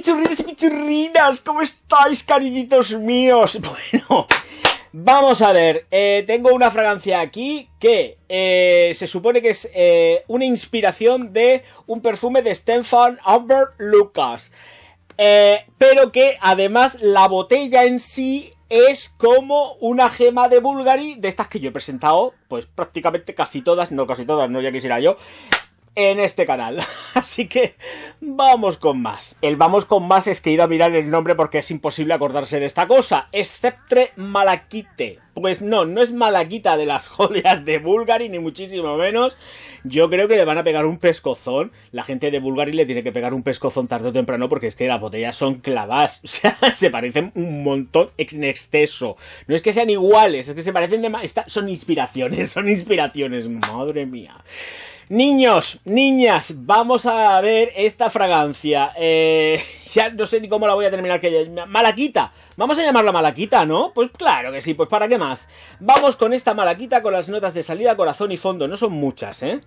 pichurrinos y pichurrinas, ¿cómo estáis, cariñitos míos? Bueno, vamos a ver, tengo una fragancia aquí que se supone que es una inspiración de un perfume de Stefan Albert Lucas, pero que además la botella en sí es como una gema de Bulgari, de estas que yo he presentado, pues prácticamente casi todas, no, ya quisiera yo, en este canal. Así que vamos con más. El vamos con más es que he ido a mirar el nombre porque es imposible acordarse de esta cosa. Sceptre Malachite. Pues no es Malaquita de las joyas de Bulgari, ni muchísimo menos. Yo creo que le van a pegar un pescozón. La gente de Bulgari le tiene que pegar un pescozón tarde o temprano porque es que las botellas son clavadas. O sea, se parecen un montón en exceso. No es que sean iguales, es que se parecen de más. Son inspiraciones. Madre mía. Niños, niñas, vamos a ver esta fragancia. Ya no sé ni cómo la voy a terminar. Malaquita. Vamos a llamarla Malaquita, ¿no? Pues claro que sí, pues ¿para qué más? Vamos con esta Malaquita con las notas de salida, corazón y fondo. No son muchas, ¿eh?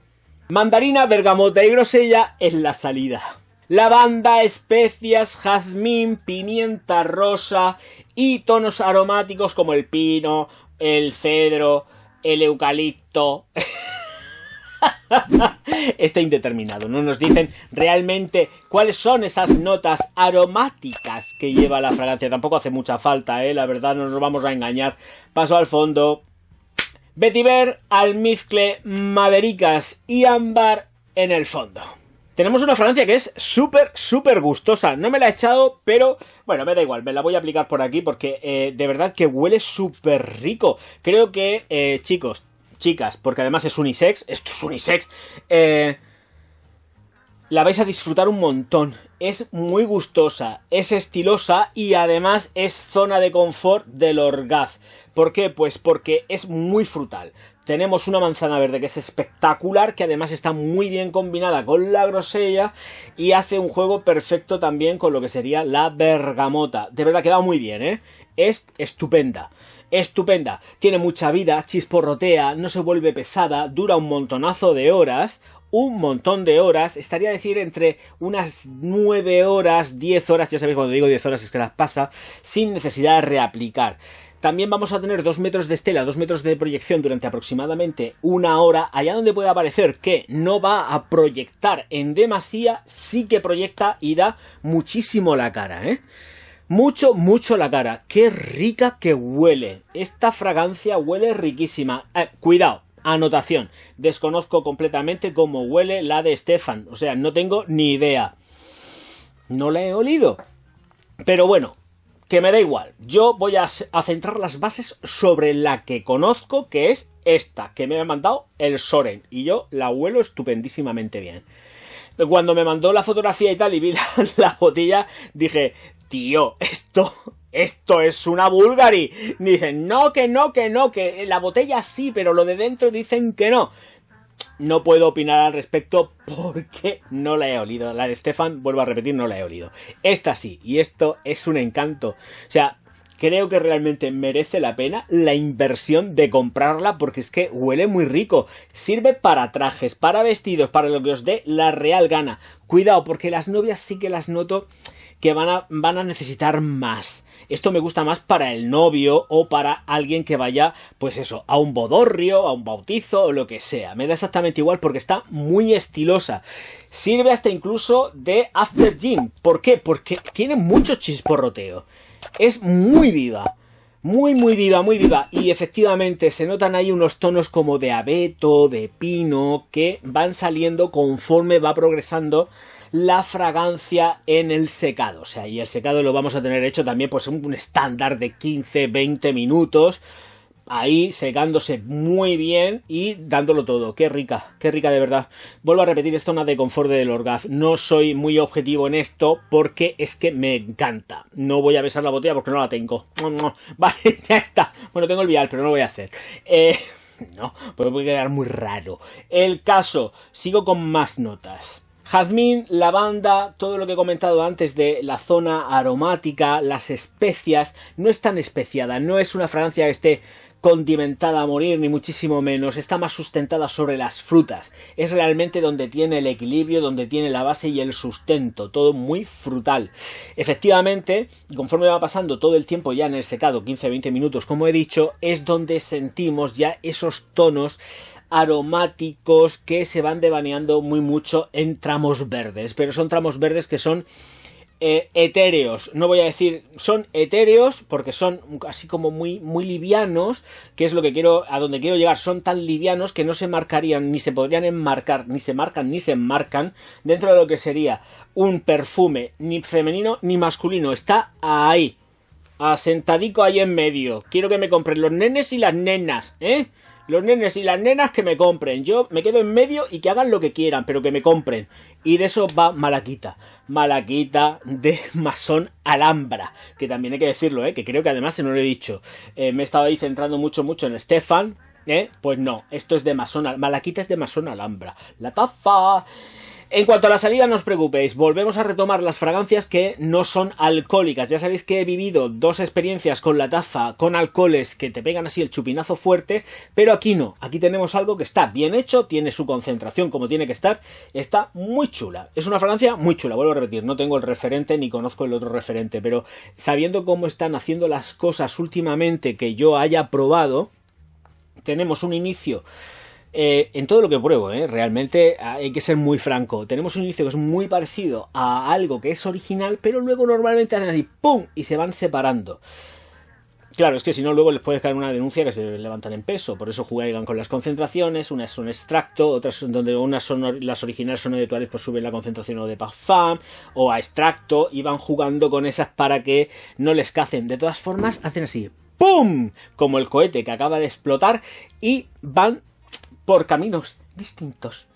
Mandarina, bergamota y grosella en la salida. Lavanda, especias, jazmín, pimienta rosa y tonos aromáticos como el pino, el cedro, el eucalipto. Está indeterminado, no nos dicen realmente cuáles son esas notas aromáticas que lleva la fragancia. Tampoco hace mucha falta, la verdad, no nos vamos a engañar. Paso al fondo. Vetiver, almizcle, madericas y ámbar en el fondo. Tenemos una fragancia que es súper gustosa. No me la he echado, pero bueno, me da igual, me la voy a aplicar por aquí porque de verdad que huele súper rico. Creo que, chicas, porque además es unisex, esto es unisex, la vais a disfrutar un montón. Es muy gustosa, es estilosa y además es zona de confort del Orgaz. ¿Por qué? Pues porque es muy frutal. Tenemos una manzana verde que es espectacular, que además está muy bien combinada con la grosella y hace un juego perfecto también con lo que sería la bergamota. De verdad que va muy bien, ¿eh? Es estupenda. Estupenda, tiene mucha vida, chisporrotea, no se vuelve pesada, dura un montonazo de horas, estaría a decir entre unas 9 horas, 10 horas, ya sabéis cuando digo 10 horas es que las pasa, sin necesidad de reaplicar. También vamos a tener 2 metros de estela, 2 metros de proyección durante aproximadamente 1 hora, allá donde pueda parecer que no va a proyectar en demasía, sí que proyecta y da muchísimo la cara, ¿eh? Mucho la cara. Qué rica que huele. Esta fragancia huele riquísima. Cuidado, anotación. Desconozco completamente cómo huele la de Stefan. O sea, no tengo ni idea. No la he olido. Pero bueno, que me da igual. Yo voy a centrar las bases sobre la que conozco, que es esta, que me ha mandado el Soren. Y yo la huelo estupendísimamente bien. Cuando me mandó la fotografía y tal y vi la botella, dije, tío, esto es una Bulgari. Dicen, que la botella sí, pero lo de dentro dicen que no. No puedo opinar al respecto porque no la he olido. La de Stefan, vuelvo a repetir, no la he olido. Esta sí, y esto es un encanto. O sea, creo que realmente merece la pena la inversión de comprarla porque es que huele muy rico. Sirve para trajes, para vestidos, para lo que os dé la real gana. Cuidado, porque las novias sí que las noto que van a necesitar más. Esto me gusta más para el novio o para alguien que vaya, pues eso, a un bodorrio, a un bautizo o lo que sea. Me da exactamente igual porque está muy estilosa. Sirve hasta incluso de after gym. ¿Por qué? Porque tiene mucho chisporroteo. Es muy viva. Muy viva. Y efectivamente se notan ahí unos tonos como de abeto, de pino, que van saliendo conforme va progresando la fragancia en el secado. O sea, y el secado lo vamos a tener hecho también pues un estándar de 15-20 minutos. Ahí secándose muy bien y dándolo todo. Qué rica de verdad. Vuelvo a repetir, esta es una de confort del Orgaz. No soy muy objetivo en esto porque es que me encanta. No voy a besar la botella porque no la tengo. Vale, ya está. Bueno, tengo el vial, pero no lo voy a hacer. No, puede quedar muy raro. El caso, sigo con más notas. Jazmín, lavanda, todo lo que he comentado antes de la zona aromática, las especias, no es tan especiada, no es una fragancia que esté condimentada a morir, ni muchísimo menos, está más sustentada sobre las frutas, es realmente donde tiene el equilibrio, donde tiene la base y el sustento, todo muy frutal. Efectivamente, conforme va pasando todo el tiempo ya en el secado, 15-20 minutos como he dicho, es donde sentimos ya esos tonos aromáticos que se van devaneando muy mucho en tramos verdes, pero son tramos verdes que son etéreos, no voy a decir, son etéreos porque son así como muy livianos, que es lo que quiero, a donde quiero llegar, son tan livianos que no se marcarían, ni se podrían enmarcar, ni se marcan, ni se enmarcan dentro de lo que sería un perfume ni femenino ni masculino, está ahí, asentadico ahí en medio. Quiero que me compren los nenes y las nenas, los nenes y las nenas que me compren. Yo me quedo en medio y que hagan lo que quieran, pero que me compren. Y de eso va Malaquita. Malaquita de Masón Alhambra. Que también hay que decirlo, que creo que además se me lo he dicho. Me estaba ahí centrando mucho en Stefan. Pues no, esto es de Masón. Malaquita es de Masón Alhambra. La taza. En cuanto a la salida, no os preocupéis, volvemos a retomar las fragancias que no son alcohólicas. Ya sabéis que he vivido 2 experiencias con la taza, con alcoholes que te pegan así el chupinazo fuerte, pero aquí no, aquí tenemos algo que está bien hecho, tiene su concentración como tiene que estar, está muy chula. Es una fragancia muy chula, vuelvo a repetir, no tengo el referente ni conozco el otro referente, pero sabiendo cómo están haciendo las cosas últimamente que yo haya probado, tenemos un inicio... en todo lo que pruebo, realmente hay que ser muy franco. Tenemos un inicio que es muy parecido a algo que es original, pero luego normalmente hacen así, ¡pum! Y se van separando. Claro, es que si no luego les puede caer una denuncia que se levantan en peso. Por eso juegan con las concentraciones, unas son extracto, otras donde unas son las originales son habituales, pues suben la concentración o de parfum o a extracto y van jugando con esas para que no les cacen. De todas formas hacen así, ¡pum! Como el cohete que acaba de explotar y van por caminos distintos.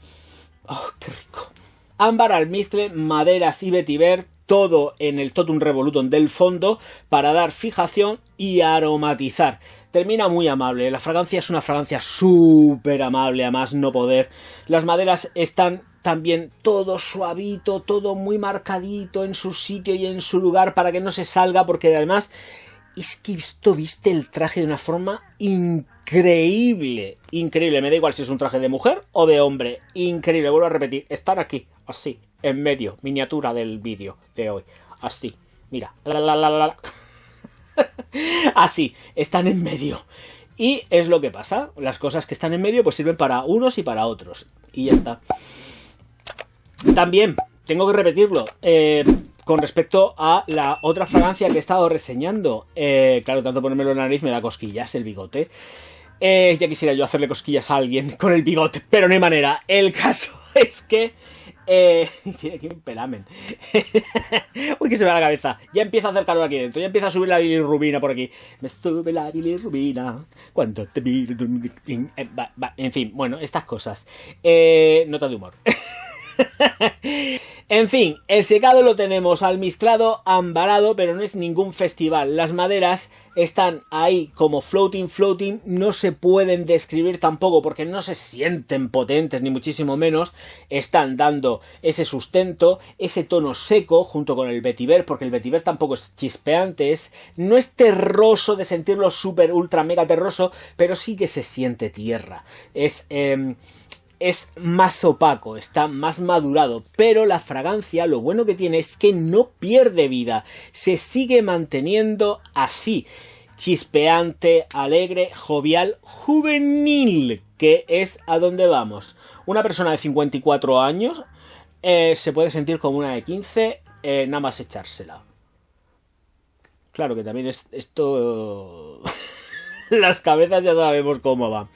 ¡Oh, qué rico! Ámbar, almizcle, maderas y vetiver, todo en el totum revolutum del fondo para dar fijación y aromatizar. Termina muy amable, la fragancia es una fragancia súper amable, a más no poder. Las maderas están también todo suavito, todo muy marcadito en su sitio y en su lugar para que no se salga, porque además es que viste el traje de una forma increíble, increíble, me da igual si es un traje de mujer o de hombre, increíble, vuelvo a repetir, están aquí, así, en medio, miniatura del vídeo de hoy, así, mira, así, están en medio, y es lo que pasa, las cosas que están en medio pues sirven para unos y para otros, y ya está. También, tengo que repetirlo, con respecto a la otra fragancia que he estado reseñando, claro, tanto ponérmelo en la nariz me da cosquillas el bigote. Ya quisiera yo hacerle cosquillas a alguien con el bigote, pero no hay manera. El caso es que... tiene aquí un pelamen. Uy, que se me va la cabeza. Ya empieza a hacer calor aquí dentro. Ya empieza a subir la bilirrubina por aquí. Me sube la bilirrubina cuando te vi. En fin, bueno, estas cosas. Nota de humor. En fin, el secado lo tenemos almizclado, ambarado, pero no es ningún festival. Las maderas están ahí como floating, no se pueden describir tampoco porque no se sienten potentes ni muchísimo menos. Están dando ese sustento, ese tono seco junto con el vetiver, porque el vetiver tampoco es chispeante, no es terroso de sentirlo súper ultra mega terroso, pero sí que se siente tierra. Es más opaco, está más madurado, pero la fragancia lo bueno que tiene es que no pierde vida, se sigue manteniendo así, chispeante, alegre, jovial, juvenil, que es a donde vamos. Una persona de 54 años se puede sentir como una de 15, nada más echársela. Claro que también es esto... Las cabezas ya sabemos cómo va.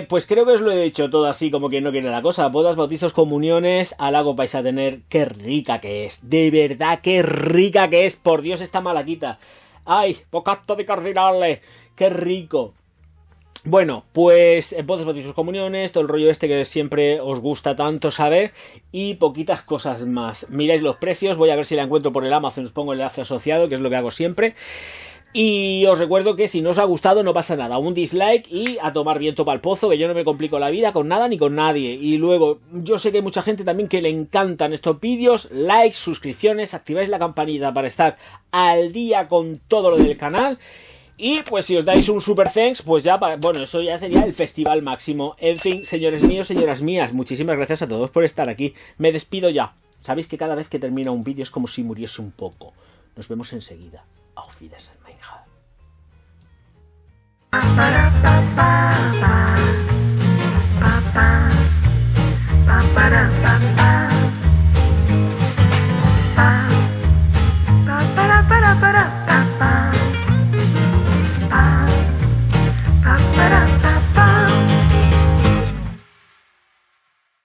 Pues creo que os lo he dicho todo así como que no quiere la cosa. Bodas, bautizos, comuniones, halago vais a tener. ¡Qué rica que es! De verdad, qué rica que es. Por Dios, esta Malaquita. ¡Ay! Bocato de cardinales. ¡Qué rico! Bueno, pues bodas, bautizos, comuniones, todo el rollo este que siempre os gusta tanto saber y poquitas cosas más. Miráis los precios, voy a ver si la encuentro por el Amazon, os pongo el enlace asociado, que es lo que hago siempre. Y os recuerdo que si no os ha gustado no pasa nada, un dislike y a tomar viento para el pozo, que yo no me complico la vida con nada ni con nadie. Y luego, yo sé que hay mucha gente también que le encantan estos vídeos, likes, suscripciones, activáis la campanita para estar al día con todo lo del canal. Y pues si os dais un super thanks, pues ya, bueno, eso ya sería el festival máximo. En fin, señores míos, señoras mías, muchísimas gracias a todos por estar aquí. Me despido ya. Sabéis que cada vez que termina un vídeo es como si muriese un poco. Nos vemos enseguida. Auf Wiedersehen, mein Herr.